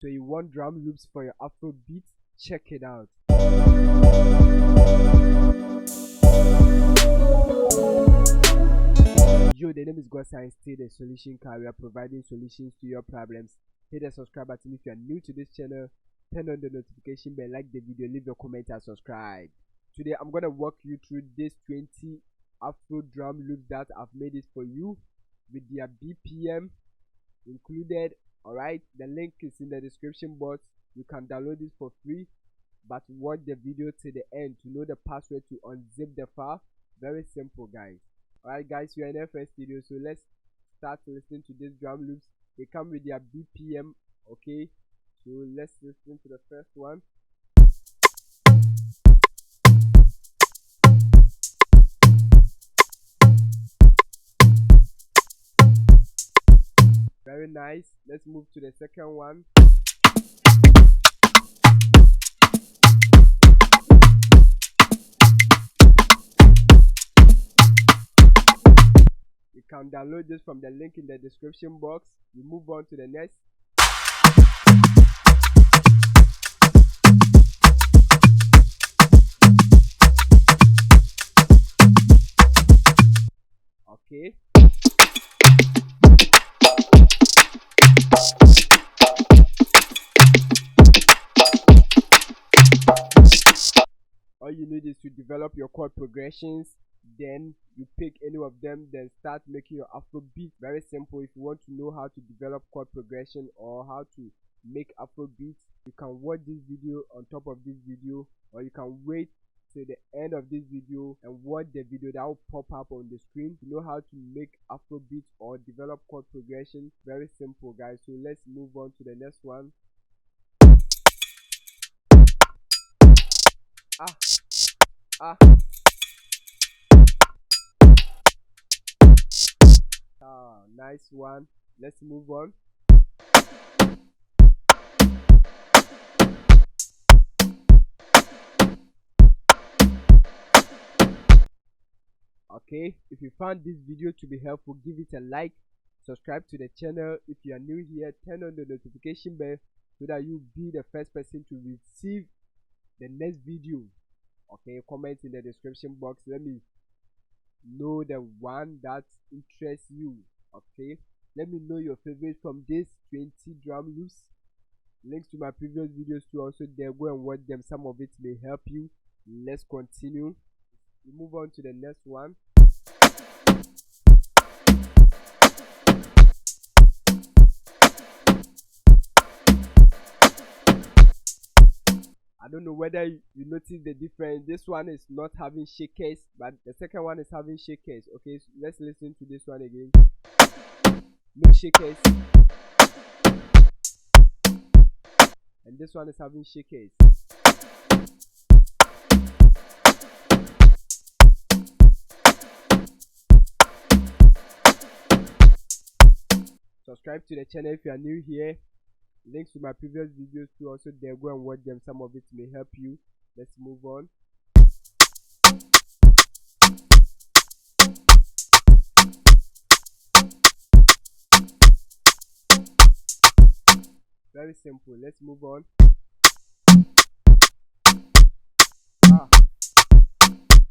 So you want drum loops for your Afrobeat? Check it out. Yo, the name is God Science, still the solution carrier, providing solutions to your problems. Hit the subscribe button if you are new to this channel. Turn on the notification bell, like the video, leave a comment and subscribe. Today I'm gonna walk you through this 20 Afro drum loops that I've made it for you with their BPM included. Alright, the link is in the description box. You can download it for free, but watch the video to the end to know the password to unzip the file. Very simple, guys. Alright guys, we are in FLSTUDIO, so let's start listening to these drum loops. They come with their BPM. Okay, so let's listen to the first one. Very nice. Let's move to the second one. You can download this from the link in the description box. We move on to the next. Okay. All you need is to develop your chord progressions, then you pick any of them, then start making your Afrobeat. Very simple. If you want to know how to develop chord progression or how to make Afrobeats, you can watch this video on top of this video, or you can wait till the end of this video and watch the video that will pop up on the screen to know how to make Afrobeats or develop chord progression. Very simple, guys. So let's move on to the next one. Nice one. Let's move on. Okay, if you found this video to be helpful, give it a like, subscribe to the channel. If you are new here, turn on the notification bell so that you'll be the first person to receive the next video. Okay, comment in the description box. Let me know the one that interests you. Okay, let me know your favorite from this 20 drum loops. Links to my previous videos too also there. Go and watch them. Some of it may help you. Let's continue. We move on to the next one. I don't know whether you notice the difference. This one is not having shakers, but the second one is having shakers. Okay, so let's listen to this one again. No shakers. And this one is having shakers. Subscribe to the channel if you are new here. Links to my previous videos too also there. Go and watch them. Some of it may help you. Let's move on. Very simple. Let's move on.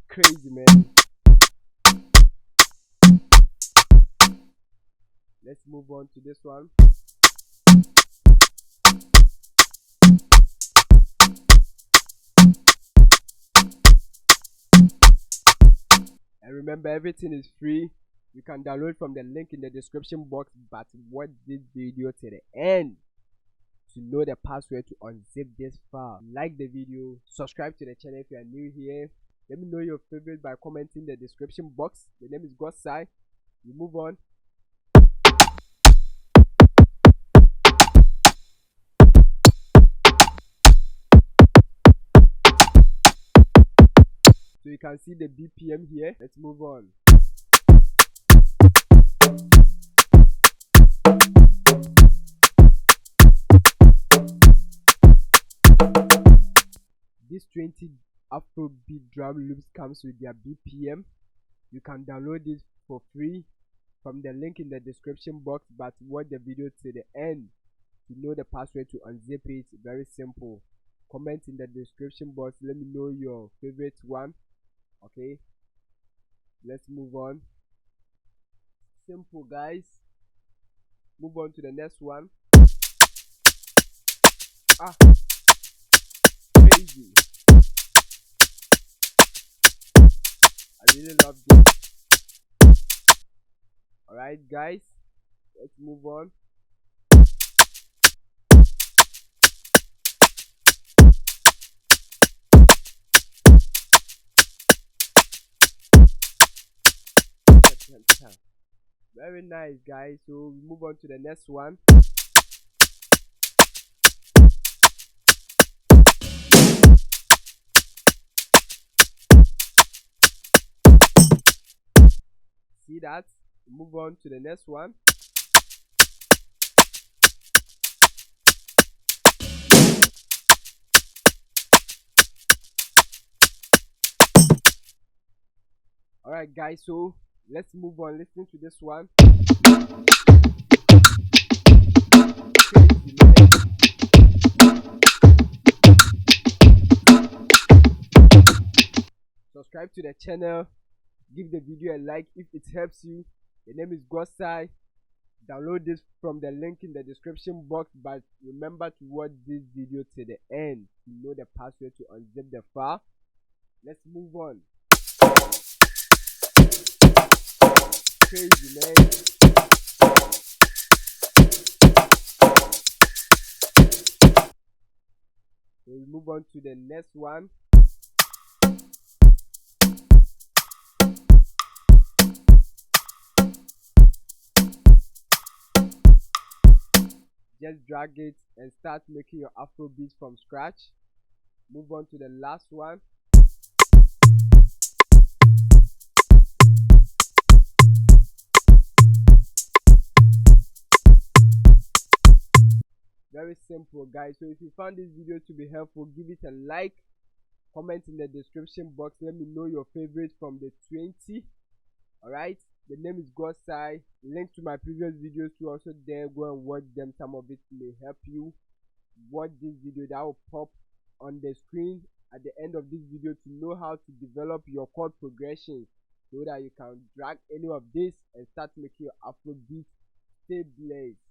Crazy, man. Let's move on to this one. And remember, everything is free. You can download from the link in the description box, but watch this video to the end to know the password to unzip this file. Like the video, subscribe to the channel if you are new here. Let me know your favorite by commenting in the description box. The name is Godsai. We move on. So you can see the BPM here. Let's move on. This 20 Afrobeat drum loops comes with their BPM. You can download this for free from the link in the description box, but watch the video to the end to know the password to unzip it. Very simple. Comment in the description box, let me know your favorite one. Okay, let's move on. Simple, guys. Move on to the next one. Crazy. I really love this. Alright, guys, let's move on. Very nice, guys. So we move on to the next one. See that? Move on to the next one. Alright, guys, so let's move on. Listen to this one. Crazy, man. Subscribe to the channel, give the video a like if it helps you. The name is Gosai. Download this from the link in the description box, but remember to watch this video to the end to know the password to unzip the file. Let's move on. Crazy, man. So we move on to the next one. Just drag it and start making your Afrobeats from scratch. Move on to the last one. Very simple, guys. So if you found this video to be helpful, give it a like, comment in the description box, let me know your favorite from the 20. Alright, the name is Gosai. Link to my previous videos to also there. Go and watch them. Some of it may help you. Watch this video that will pop on the screen at the end of this video to know how to develop your chord progressions so that you can drag any of this and start making your Afrobeat. Stay blessed.